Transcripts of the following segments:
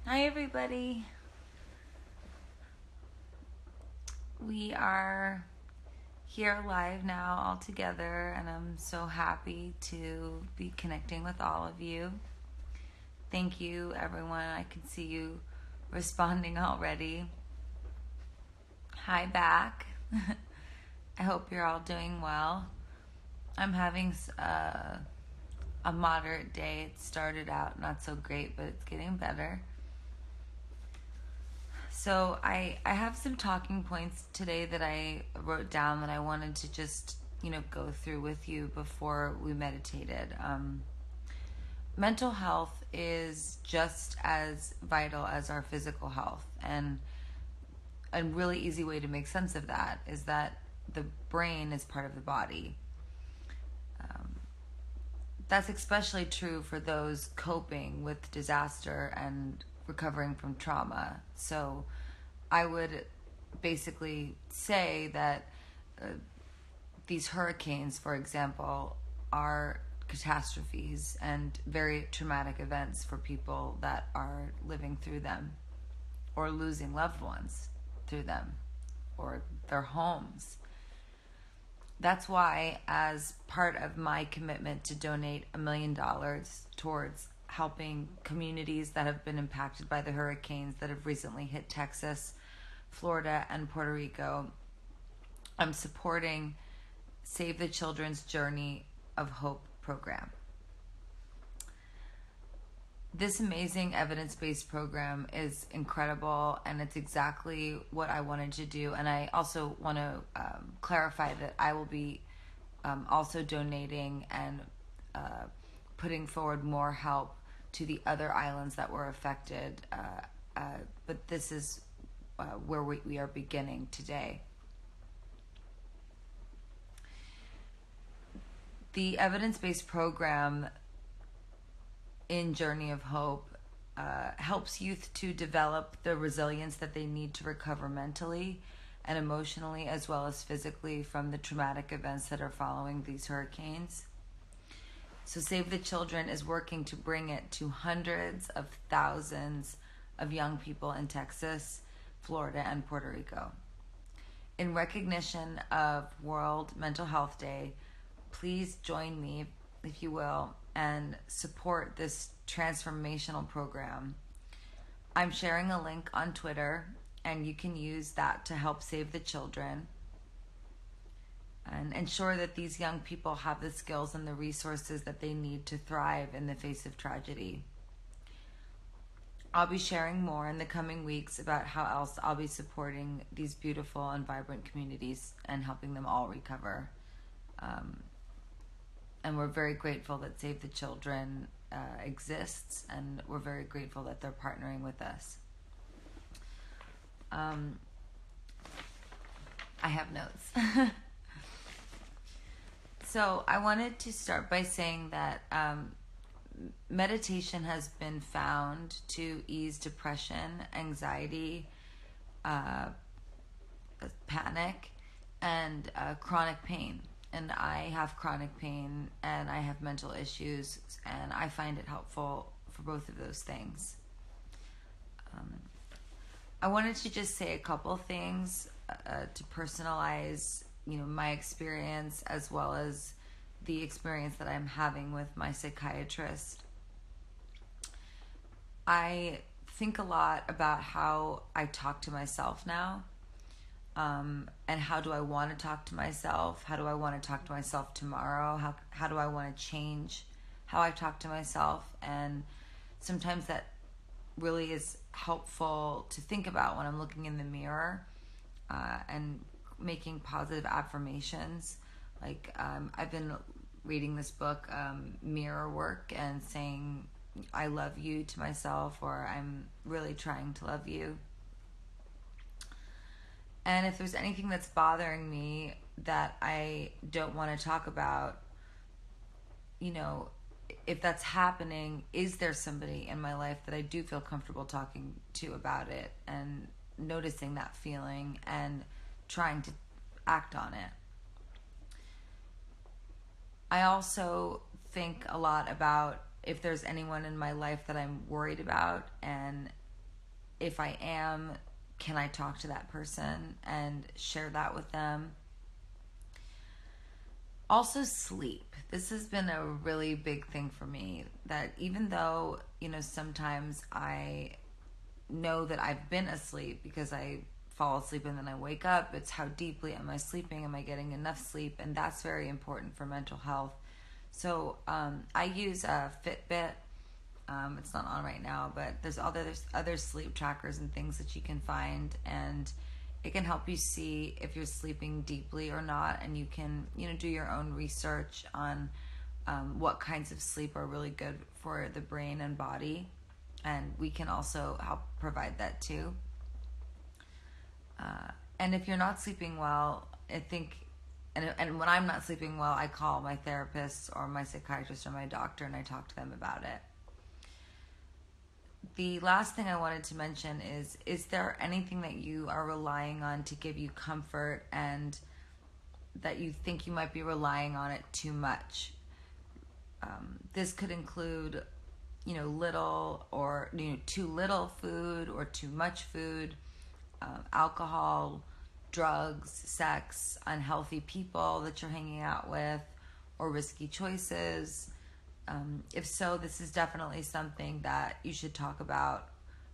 Hi, everybody. We are here live now all together, and I'm so happy to be connecting with all of you. Thank you, everyone. I can see you responding already. Hi, back. I hope you're all doing well. I'm having a moderate day. It started out not so great, but it's getting better. So I have some talking points today that I wrote down that I wanted to just, go through with you before we meditated. Mental health is just as vital as our physical health. And a really easy way to make sense of that is that the brain is part of the body. That's especially true for those coping with disaster and recovering from trauma. So I would basically say that these hurricanes, for example, are catastrophes and very traumatic events for people that are living through them or losing loved ones through them or their homes. That's why, as part of my commitment to donate $1 million towards helping communities that have been impacted by the hurricanes that have recently hit Texas, Florida, and Puerto Rico, I'm supporting Save the Children's Journey of Hope program. This amazing evidence-based program is incredible, and it's exactly what I wanted to do. And I also want to clarify that I will be also donating and putting forward more help to the other islands that were affected. But this is where we are beginning today. The evidence-based program in Journey of Hope helps youth to develop the resilience that they need to recover mentally and emotionally, as well as physically, from the traumatic events that are following these hurricanes. So Save the Children is working to bring it to hundreds of thousands of young people in Texas, Florida, and Puerto Rico. In recognition of World Mental Health Day, please join me, if you will, and support this transformational program. I'm sharing a link on Twitter, and you can use that to help save the children and ensure that these young people have the skills and the resources that they need to thrive in the face of tragedy. I'll be sharing more in the coming weeks about how else I'll be supporting these beautiful and vibrant communities and helping them all recover. And we're very grateful that Save the Children exists, and we're very grateful that they're partnering with us. I have notes. So I wanted to start by saying that meditation has been found to ease depression, anxiety, panic, and chronic pain. And I have chronic pain, and I have mental issues, and I find it helpful for both of those things. I wanted to just say a couple things to personalize, my experience, as well as the experience that I'm having with my psychiatrist. I think a lot about how I talk to myself now. And how do I want to talk to myself? How do I want to talk to myself tomorrow? How do I want to change how I talk to myself? And sometimes that really is helpful to think about when I'm looking in the mirror and making positive affirmations. Like I've been reading this book, Mirror Work, and saying I love you to myself, or I'm really trying to love you. And if there's anything that's bothering me that I don't want to talk about, if that's happening, is there somebody in my life that I do feel comfortable talking to about it, and noticing that feeling and trying to act on it? I also think a lot about if there's anyone in my life that I'm worried about, and if I am, can I talk to that person and share that with them? Also, sleep. This has been a really big thing for me, that even though, sometimes I know that I've been asleep because I fall asleep and then I wake up, it's how deeply am I sleeping? Am I getting enough sleep? And that's very important for mental health. So I use a Fitbit. It's not on right now, but there's other sleep trackers and things that you can find, and it can help you see if you're sleeping deeply or not, and you can do your own research on what kinds of sleep are really good for the brain and body, and we can also help provide that too. And if you're not sleeping well, I think, and when I'm not sleeping well, I call my therapist or my psychiatrist or my doctor and I talk to them about it. The last thing I wanted to mention is there anything that you are relying on to give you comfort and that you think you might be relying on it too much? This could include, little or too little food or too much food, alcohol, drugs, sex, unhealthy people that you're hanging out with, or risky choices. If so, this is definitely something that you should talk about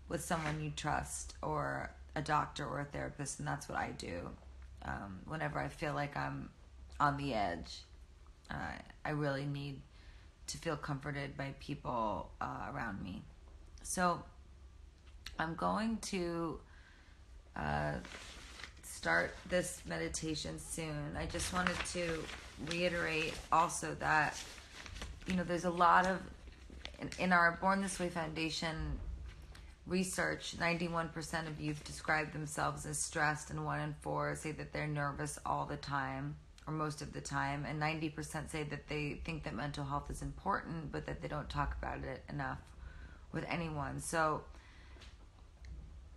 with someone you trust, or a doctor or a therapist, and that's what I do. Whenever I feel like I'm on the edge, I really need to feel comforted by people around me. So I'm going to start this meditation soon. I just wanted to reiterate also that there's a lot of, in our Born This Way Foundation research, 91% of youth describe themselves as stressed, and 1 in 4 say that they're nervous all the time or most of the time, and 90% say that they think that mental health is important, but that they don't talk about it enough with anyone. So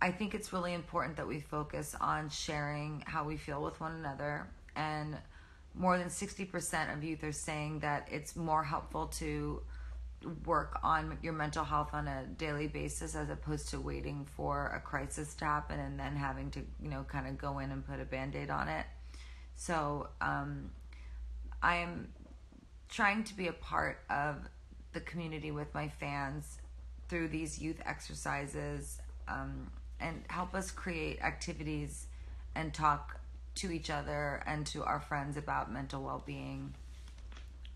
I think it's really important that we focus on sharing how we feel with one another, and more than 60% of youth are saying that it's more helpful to work on your mental health on a daily basis as opposed to waiting for a crisis to happen and then having to, kind of go in and put a Band-Aid on it. So I am trying to be a part of the community with my fans through these youth exercises, and help us create activities and talk to each other and to our friends about mental well-being.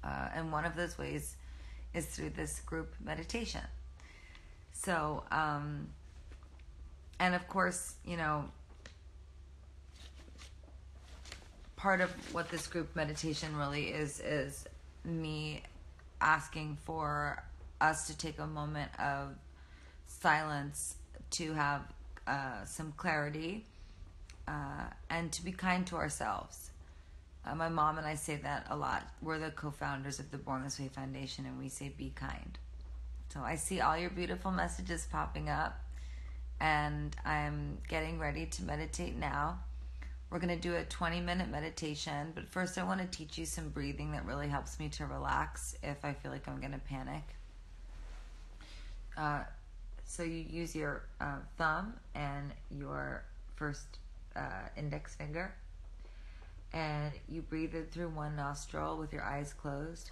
And one of those ways is through this group meditation. So, and of course, part of what this group meditation really is me asking for us to take a moment of silence to have some clarity, and to be kind to ourselves. My mom and I say that a lot. We're the co-founders of the Born This Way Foundation, and we say be kind. So I see all your beautiful messages popping up, and I'm getting ready to meditate now. We're going to do a 20-minute meditation, but first I want to teach you some breathing that really helps me to relax if I feel like I'm going to panic. So you use your thumb and your first index finger, and you breathe in through one nostril with your eyes closed.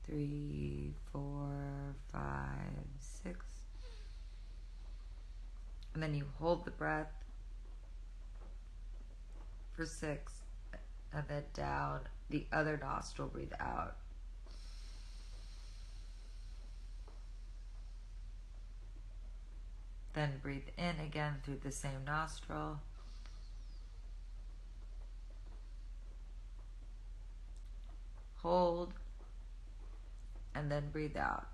3, 4, 5, 6. And then you hold the breath for 6, and then down the other nostril, breathe out. Then breathe in again through the same nostril. Hold, and then breathe out.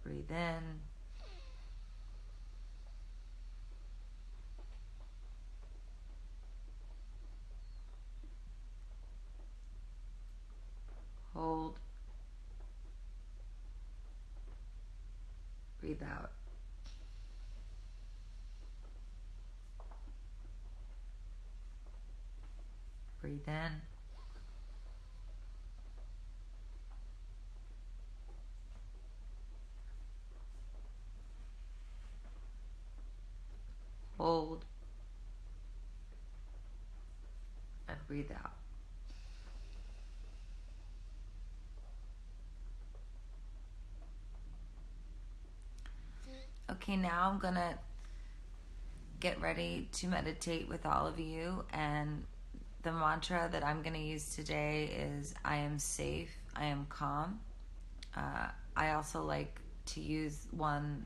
Breathe in. Hold. Breathe out. Breathe in. breathe out. Okay, now I'm gonna get ready to meditate with all of you, and the mantra that I'm gonna use today is I am safe, I am calm. I also like to use one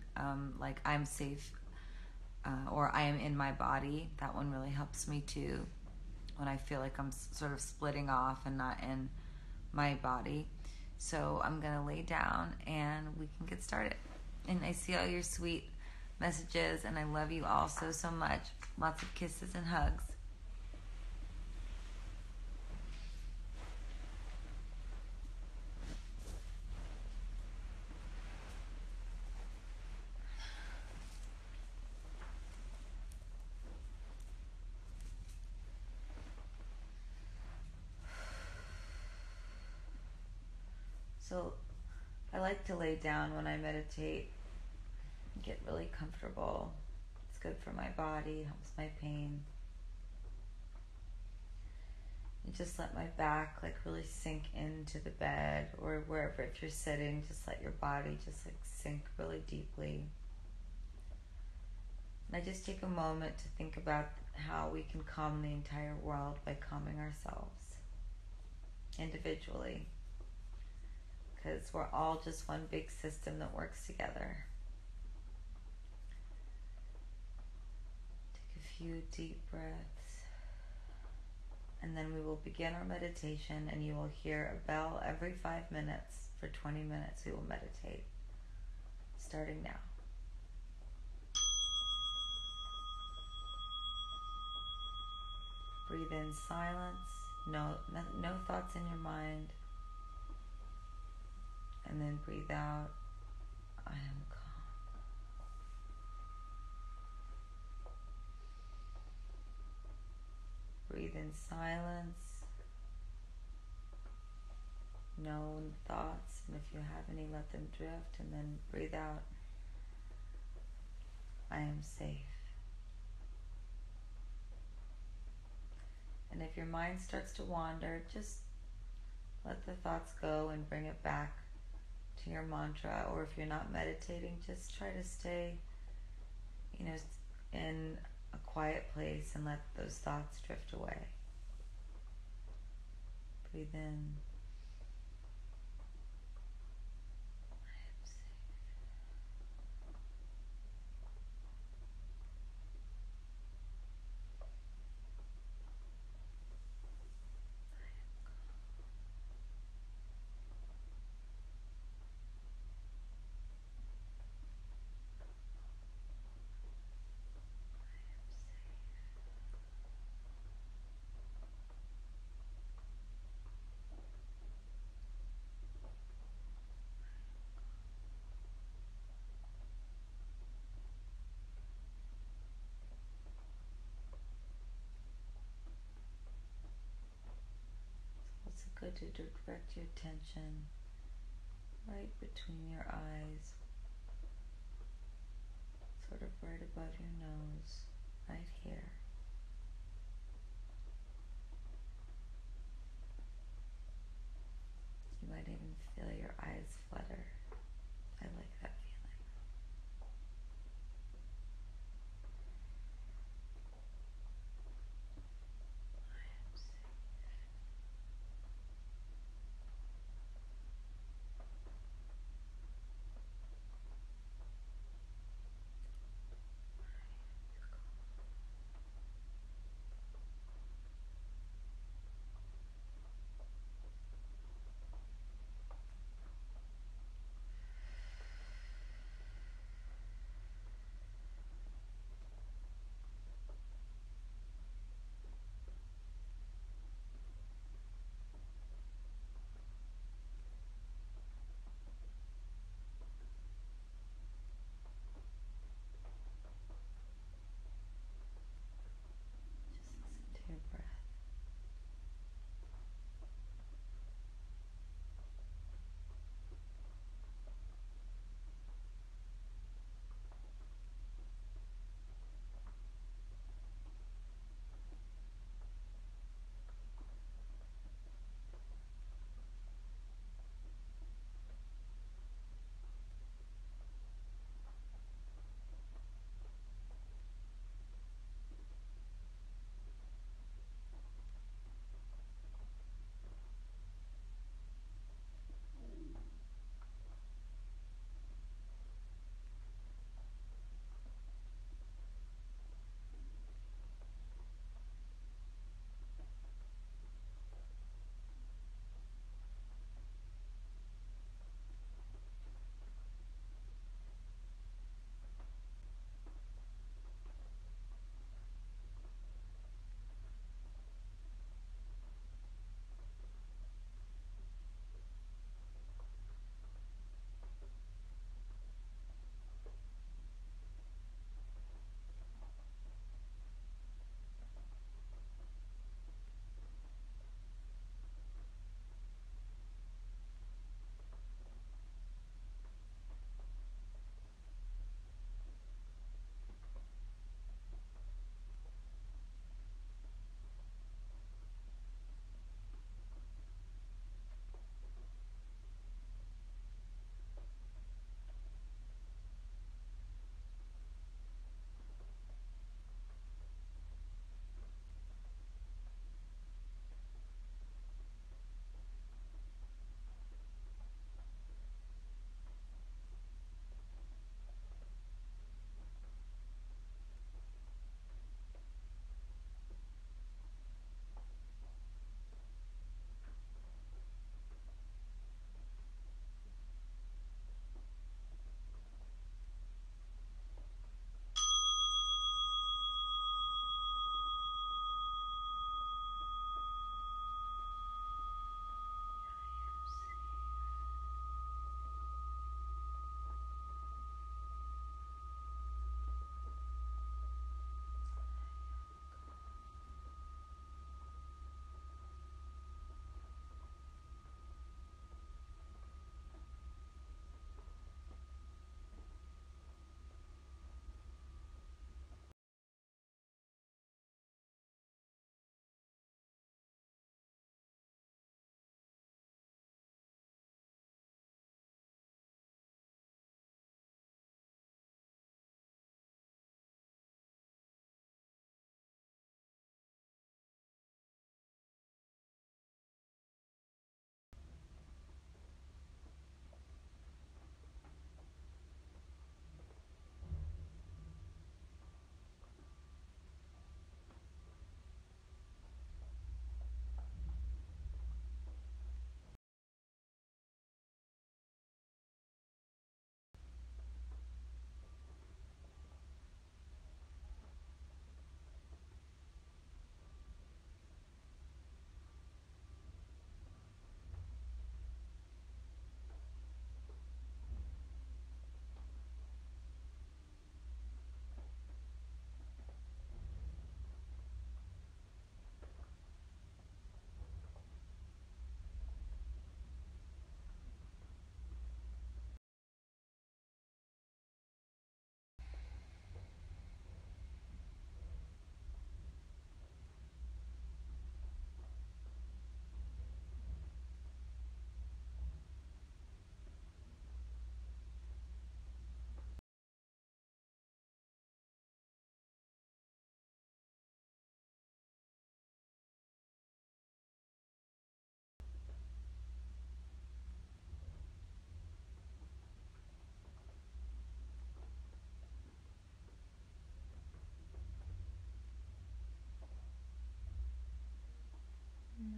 like I'm safe or I am in my body. That one really helps me too when I feel like I'm sort of splitting off and not in my body. So I'm going to lay down and we can get started. And I see all your sweet messages, and I love you all so, so much. Lots of kisses and hugs. So I like to lay down when I meditate, get really comfortable. It's good for my body, helps my pain. And just let my back like really sink into the bed or wherever. If you're sitting, just let your body just like sink really deeply. And I just take a moment to think about how we can calm the entire world by calming ourselves individually. Because we're all just one big system that works together. Take a few deep breaths. And then we will begin our meditation, and you will hear a bell every 5 minutes. For 20 minutes we will meditate. Starting now. Breathe in silence. No thoughts in your mind. And then breathe out, I am calm. Breathe in silence. No thoughts, and if you have any, let them drift. And then breathe out, I am safe. And if your mind starts to wander, just let the thoughts go and bring it back to your mantra. Or if you're not meditating, just try to stay, in a quiet place and let those thoughts drift away. Breathe in. I am safe. It's good to direct your attention right between your eyes, sort of right above your nose, right here. You might even feel your eyes flutter. I like that feeling. I am safe.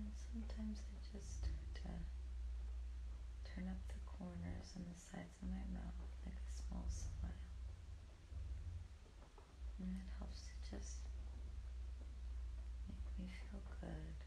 And sometimes I just start to turn up the corners and the sides of my mouth like a small smile. And it helps to just make me feel good.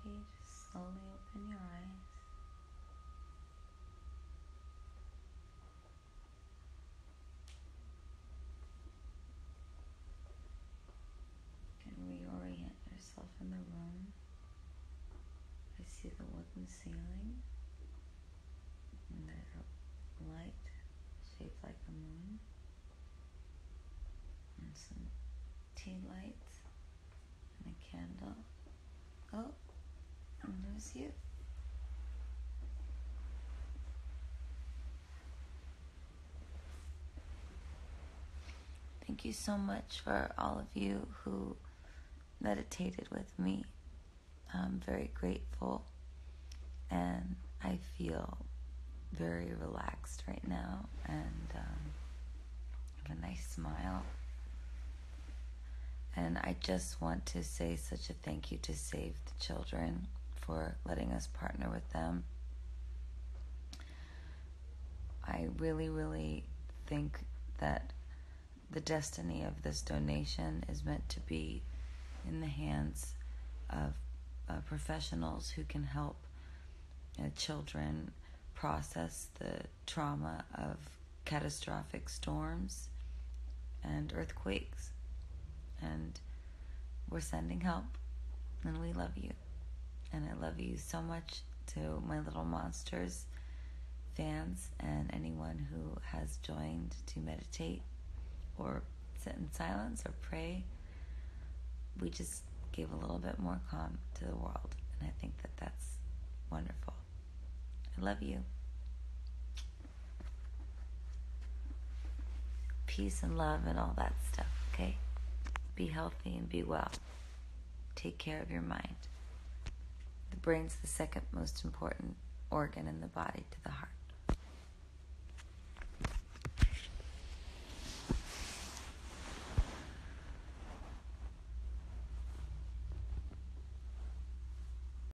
ready, just slowly open your eyes. You can reorient yourself in the room. I see the wooden ceiling, and there's a light shaped like a moon, and some tea lights, and a candle. Oh, and there's you. Thank you so much for all of you who meditated with me. I'm very grateful, and I feel very relaxed right now, and have a nice smile. And I just want to say such a thank you to Save the Children for letting us partner with them. I really, really think that the destiny of this donation is meant to be in the hands of professionals who can help children process the trauma of catastrophic storms and earthquakes. And we're sending help, and we love you. And I love you so much to my Little Monsters fans and anyone who has joined to meditate or sit in silence or pray. We just gave a little bit more calm to the world, and I think that that's wonderful. I love you. Peace and love and all that stuff, okay? Be healthy and be well. Take care of your mind. The brain's the second most important organ in the body to the heart.